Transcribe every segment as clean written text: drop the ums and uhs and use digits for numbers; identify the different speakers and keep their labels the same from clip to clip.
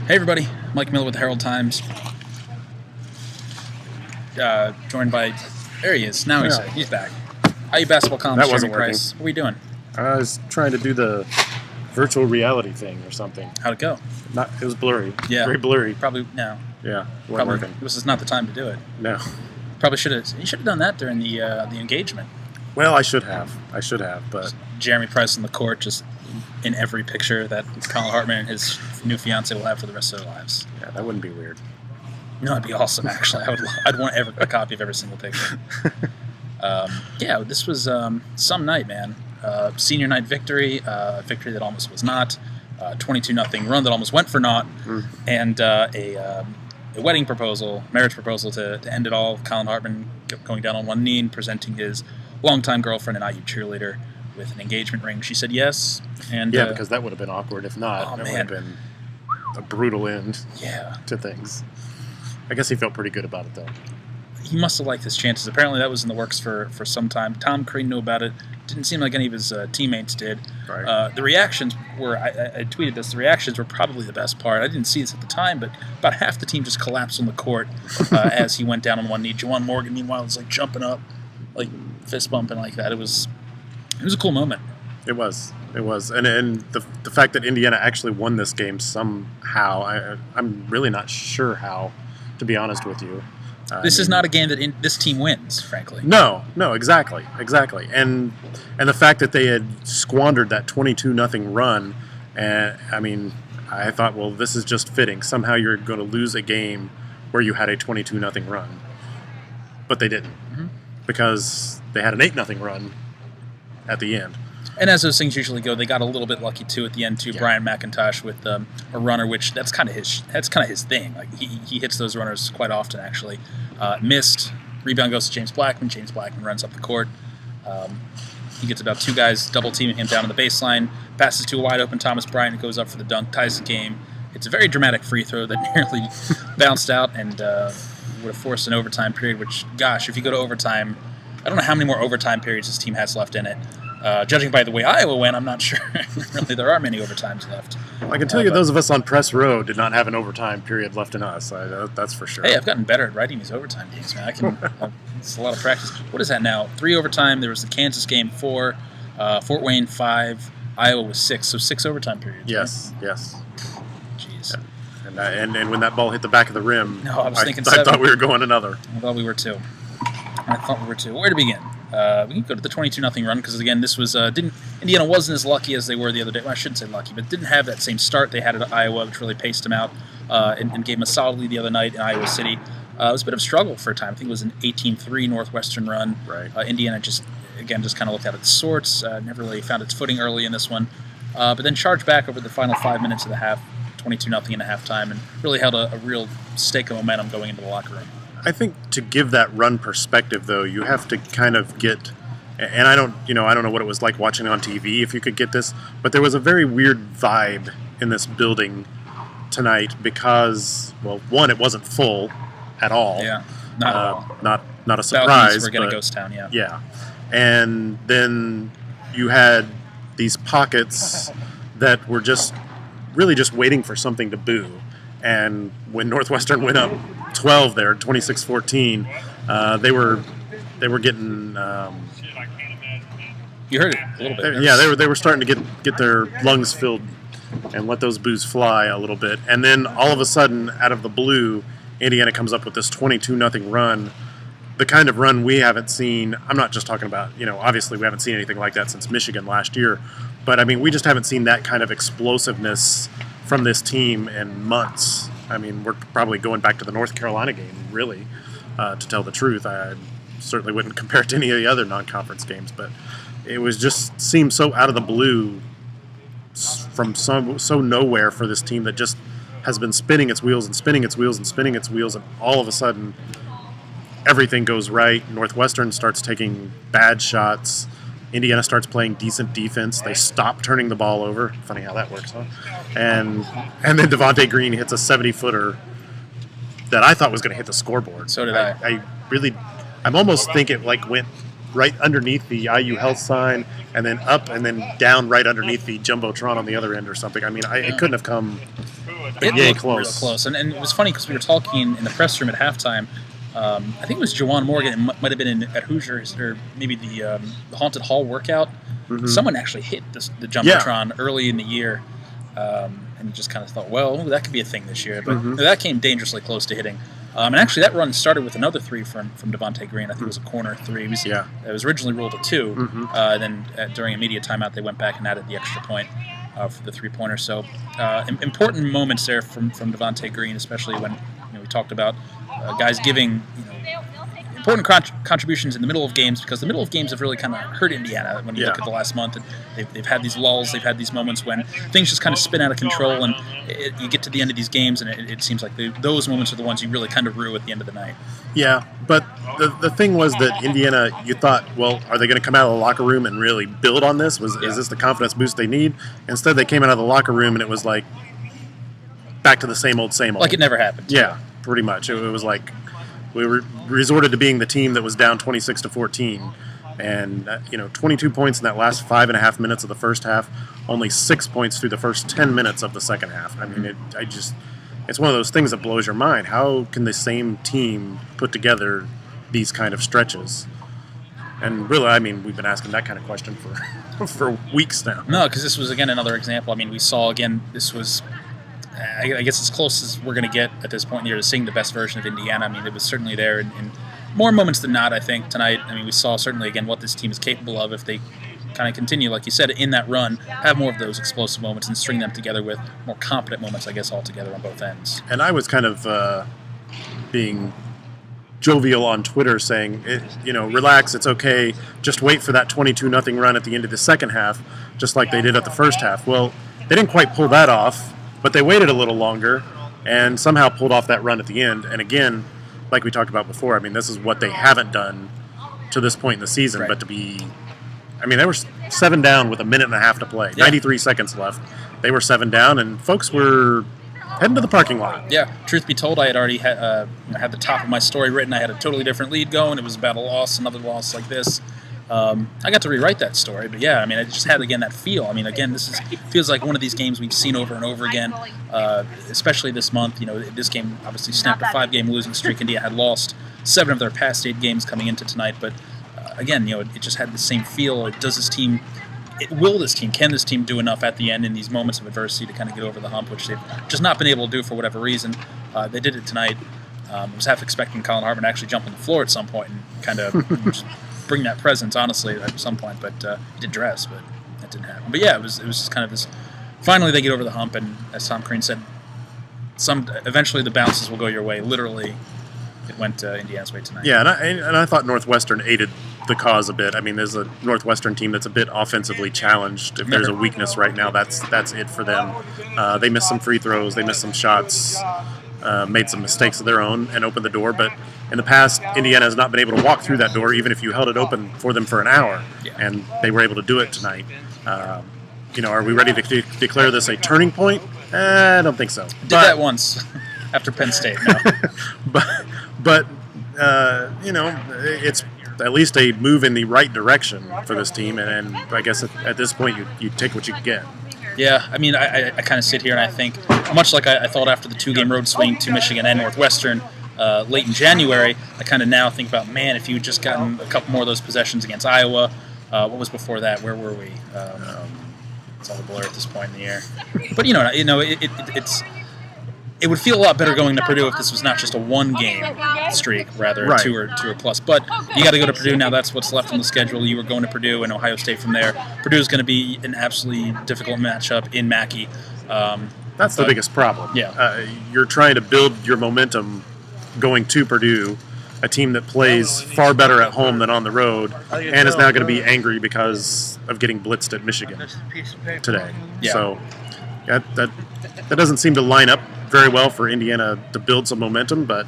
Speaker 1: Hey everybody, Mike Miller with the Herald Times. Joined by, there he is. Now he's back. How you basketball columnist,
Speaker 2: That wasn't
Speaker 1: Jeremy
Speaker 2: working.
Speaker 1: Price? What are we doing?
Speaker 2: I was trying to do the virtual reality thing or something.
Speaker 1: How'd it go?
Speaker 2: It was blurry.
Speaker 1: Yeah.
Speaker 2: Very blurry.
Speaker 1: Probably no.
Speaker 2: Yeah, it wasn't working.
Speaker 1: This is not the time to do it.
Speaker 2: No.
Speaker 1: Probably should have. You should have done that during the engagement.
Speaker 2: Well, I should have, but
Speaker 1: Jeremy Price on the court, just in every picture that Colin Hartman and his new fiance will have for the rest of their lives.
Speaker 2: yeah, that wouldn't be weird.
Speaker 1: No, it'd be awesome. Actually, I'd want a copy of every single picture. Yeah, this was some night, man. Senior night victory, victory that almost was not, 22-0 run that almost went for naught, and a wedding proposal, marriage proposal to end it all. Colin Hartman going down on one knee and presenting his longtime girlfriend, an IU cheerleader, with an engagement ring. She said yes, and
Speaker 2: yeah, because that would have been awkward if not.
Speaker 1: Oh,
Speaker 2: that
Speaker 1: man.
Speaker 2: would have been a brutal end
Speaker 1: yeah,
Speaker 2: to things. I guess he felt pretty good about it though.
Speaker 1: he must have liked his chances. Apparently, that was in the works for some time. Tom Crean knew about it. Didn't seem like any of his teammates did.
Speaker 2: Right.
Speaker 1: The reactions were, I tweeted this, the reactions were probably the best part. I didn't see this at the time, but about half the team just collapsed on the court as he went down on one knee. Juwan Morgan, meanwhile, was like jumping up, like fist bumping like that. It was a cool moment.
Speaker 2: It was, and the fact that Indiana actually won this game somehow, I'm really not sure how, to be honest with you.
Speaker 1: This is not a game that this team wins, frankly.
Speaker 2: No, exactly, and the fact that they had squandered that 22-0 run, and I thought, well, this is just fitting. Somehow you're going to lose a game where you had a 22-0 run, but they didn't, because they had an 8-0 run at the end.
Speaker 1: And as those things usually go, they got a little bit lucky too at the end too.
Speaker 2: Yeah.
Speaker 1: Brian McIntosh with a runner, which that's kind of his thing. Like he hits those runners quite often. Actually, missed, rebound goes to James Blackman. James Blackman runs up the court. He gets about two guys double teaming him down on the baseline. Passes to a wide open Thomas Bryant, who goes up for the dunk, ties the game. It's a very dramatic free throw that nearly bounced out and would have forced an overtime period. Which, gosh, if you go to overtime, I don't know how many more overtime periods this team has left in it. Judging by the way Iowa went, I'm not sure really there are many overtimes left.
Speaker 2: I can tell you those of us on press row did not have an overtime period left in us. That's for sure.
Speaker 1: Hey, I've gotten better at writing these overtime games, man. It's a lot of practice. What is that now? 3 overtime. There was the Kansas game 4, Fort Wayne 5, Iowa was 6. So 6 overtime periods.
Speaker 2: Yes,
Speaker 1: right?
Speaker 2: yes.
Speaker 1: Jeez.
Speaker 2: And when that ball hit the back of the rim,
Speaker 1: No, I was thinking
Speaker 2: I
Speaker 1: 7.
Speaker 2: thought we were going another.
Speaker 1: I thought we were too. Where to begin? We can go to the 22-0 run because again, this was Indiana wasn't as lucky as they were the other day. Well, I shouldn't say lucky, but didn't have that same start they had at Iowa, which really paced them out and gave them a solid lead the other night in Iowa City. It was a bit of a struggle for a time. I think it was an 18-3 Northwestern run.
Speaker 2: Right.
Speaker 1: Indiana just kind of looked out of sorts. Never really found its footing early in this one, but then charged back over the final 5 minutes of the half, 22-0 in a halftime, and really held a real stake of momentum going into the locker room.
Speaker 2: I think to give that run perspective, though, you have to kind of get, and I don't know what it was like watching on TV if you could get this, but there was a very weird vibe in this building tonight because, well, one, it wasn't full at all.
Speaker 1: Yeah, not at all.
Speaker 2: Not a surprise.
Speaker 1: We're getting ghost town, yeah.
Speaker 2: Yeah, and then you had these pockets that were really just waiting for something to boo, and when Northwestern went up 12 there, 26-14. They were getting.
Speaker 1: You heard it a little bit.
Speaker 2: They were starting to get their lungs filled and let those boos fly a little bit. And then all of a sudden, out of the blue, Indiana comes up with this 22-0 run. The kind of run we haven't seen. I'm not just talking about, obviously we haven't seen anything like that since Michigan last year. But we just haven't seen that kind of explosiveness from this team in months. We're probably going back to the North Carolina game, really, to tell the truth. I certainly wouldn't compare it to any of the other non-conference games, but it was just seemed so out of the blue from so nowhere for this team that just has been spinning its wheels and spinning its wheels and spinning its wheels, and all of a sudden everything goes right. Northwestern starts taking bad shots. Indiana starts playing decent defense. They stop turning the ball over. Funny how that works, huh? And then Devontae Green hits a 70-footer that I thought was going to hit the scoreboard.
Speaker 1: So did
Speaker 2: I almost think it went right underneath the IU health sign and then up and then down right underneath the Jumbotron on the other end or something. It couldn't have come
Speaker 1: It
Speaker 2: yay
Speaker 1: looked
Speaker 2: close.
Speaker 1: real close. And it was funny because we were talking in the press room at halftime. I think it was Jawan Morgan. It might have been at Hoosiers, or maybe the Haunted Hall workout.
Speaker 2: Mm-hmm.
Speaker 1: Someone actually hit the Jumbotron early in the year. And you just kind of thought, well, that could be a thing this year. But that came dangerously close to hitting. And actually, that run started with another three from Devontae Green. I think it was a corner three. It was originally ruled a 2. Then during immediate timeout, they went back and added the extra point for the three-pointer. So important moments there from Devontae Green, especially when we talked about guys giving important contributions in the middle of games, because the middle of games have really kind of hurt Indiana when you look at the last month. And they've had these lulls, they've had these moments when things just kind of spin out of control, and you get to the end of these games, and it seems like those moments are the ones you really kind of rue at the end of the night.
Speaker 2: Yeah, but the thing was that Indiana, you thought, well, are they going to come out of the locker room and really build on this? Is this the confidence boost they need? Instead, they came out of the locker room, and it was like back to the same old, same old.
Speaker 1: Like it never happened.
Speaker 2: Yeah, pretty much. It was like we resorted to being the team that was down 26-14, and 22 points in that last 5.5 minutes of the first half, only 6 points through the first 10 minutes of the second half. I mean, it's one of those things that blows your mind. How can the same team put together these kind of stretches? And really, I mean, we've been asking that kind of question for weeks now.
Speaker 1: No, because this was, again, another example. I mean, we saw, again, this was, I guess, as close as we're going to get at this point in the year to seeing the best version of Indiana. I mean, it was certainly there in more moments than not, I think, tonight. I mean, we saw certainly, again, what this team is capable of if they kind of continue, like you said, in that run, have more of those explosive moments and string them together with more competent moments, I guess, altogether on both ends.
Speaker 2: And I was kind of being jovial on Twitter saying, relax, it's okay, just wait for that 22-0 run at the end of the second half, just like they did at the first half. Well, they didn't quite pull that off, but they waited a little longer and somehow pulled off that run at the end. And again, like we talked about before, I mean, this is what they haven't done to this point in the season,
Speaker 1: right.
Speaker 2: But to be... I mean, they were 7 down with a minute and a half to play. 93 seconds left. They were 7 down, and folks were heading to the parking lot.
Speaker 1: Yeah, truth be told, I had already had the top of my story written. I had a totally different lead going. It was about a loss, another loss like this. I got to rewrite that story, but yeah, I mean, I just had, again, that feel. I mean, again, feels like one of these games we've seen over and over again, especially this month. This game obviously snapped a 5-game losing streak. Indiana had lost 7 of their past 8 games coming into tonight, but again, it just had the same feel. Can this team do enough at the end in these moments of adversity to kind of get over the hump, which they've just not been able to do for whatever reason. They did it tonight. I was half expecting Colin Hartman to actually jump on the floor at some point and kind of just bring that presence, honestly, at some point. But he did dress, but that didn't happen. But yeah, it was just kind of this. Finally, they get over the hump, and as Tom Crean said, eventually the bounces will go your way. Literally, it went Indiana's way tonight.
Speaker 2: Yeah, and I thought Northwestern aided the cause a bit. I mean, there's a Northwestern team that's a bit offensively challenged. If there's a weakness right now, that's it for them. They missed some free throws, they missed some shots, made some mistakes of their own, and opened the door. But in the past, Indiana has not been able to walk through that door, even if you held it open for them for an hour.
Speaker 1: Yeah. And
Speaker 2: they were able to do it tonight. Are we ready to declare this a turning point? I don't think so.
Speaker 1: Did that once after Penn State. No.
Speaker 2: but it's at least a move in the right direction for this team, and I guess at this point you take what you can get.
Speaker 1: Yeah, I mean, I kind of sit here and I think, much like I thought after the 2-game road swing to Michigan and Northwestern late in January, I kind of now think about, man, if you had just gotten a couple more of those possessions against Iowa. What was before that? Where were we? It's all a blur at this point in the year. But it would feel a lot better going to Purdue if this was not just a 1-game streak, rather
Speaker 2: right.
Speaker 1: two or plus. But you got to go to Purdue now. That's what's left on the schedule. You were going to Purdue and Ohio State from there. Purdue is going to be an absolutely difficult matchup in Mackey.
Speaker 2: That's the biggest problem.
Speaker 1: Yeah,
Speaker 2: you're trying to build your momentum going to Purdue, a team that plays far better at home than on the road, and is now going to be angry because of getting blitzed at Michigan today.
Speaker 1: Yeah.
Speaker 2: So that doesn't seem to line up very well for Indiana to build some momentum, but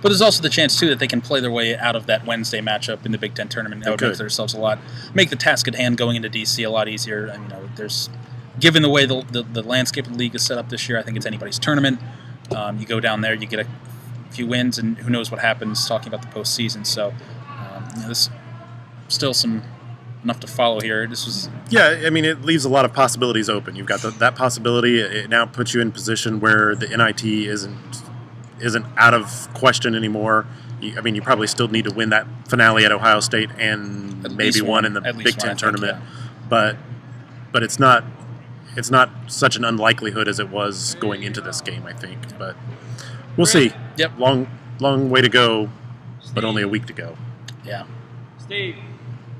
Speaker 1: But there's also the chance too that they can play their way out of that Wednesday matchup in the Big Ten tournament. That would make the task at hand going into DC a lot easier. And there's, given the way the landscape of the league is set up this year, I think it's anybody's tournament. You go down there, you get a few wins, and who knows what happens. Talking about the postseason, so there's still some enough to follow here. This was
Speaker 2: Yeah, I mean, it leaves a lot of possibilities open. You've got that possibility. It now puts you in position where the NIT isn't out of question anymore. I mean, you probably still need to win that finale at Ohio State and
Speaker 1: At
Speaker 2: maybe
Speaker 1: least
Speaker 2: one in the
Speaker 1: at least
Speaker 2: Big
Speaker 1: one,
Speaker 2: Ten
Speaker 1: I think,
Speaker 2: tournament,
Speaker 1: yeah.
Speaker 2: but it's not such an unlikelihood as it was going into this game, I think. But we'll see.
Speaker 1: Yep.
Speaker 2: Long way to go, but only a week to go.
Speaker 1: Yeah.
Speaker 3: Steve.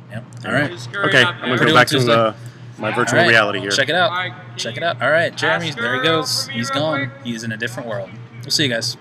Speaker 1: Yep. All right.
Speaker 2: Okay, I'm gonna go back to my virtual
Speaker 1: All right.
Speaker 2: reality here.
Speaker 1: Check it out.
Speaker 3: All right,
Speaker 1: Check it out. All right, Jeremy.
Speaker 3: ask
Speaker 1: There he
Speaker 3: her
Speaker 1: goes.
Speaker 3: over
Speaker 1: He's
Speaker 3: here real
Speaker 1: gone.
Speaker 3: quick.
Speaker 1: He's in a different world. We'll see you guys.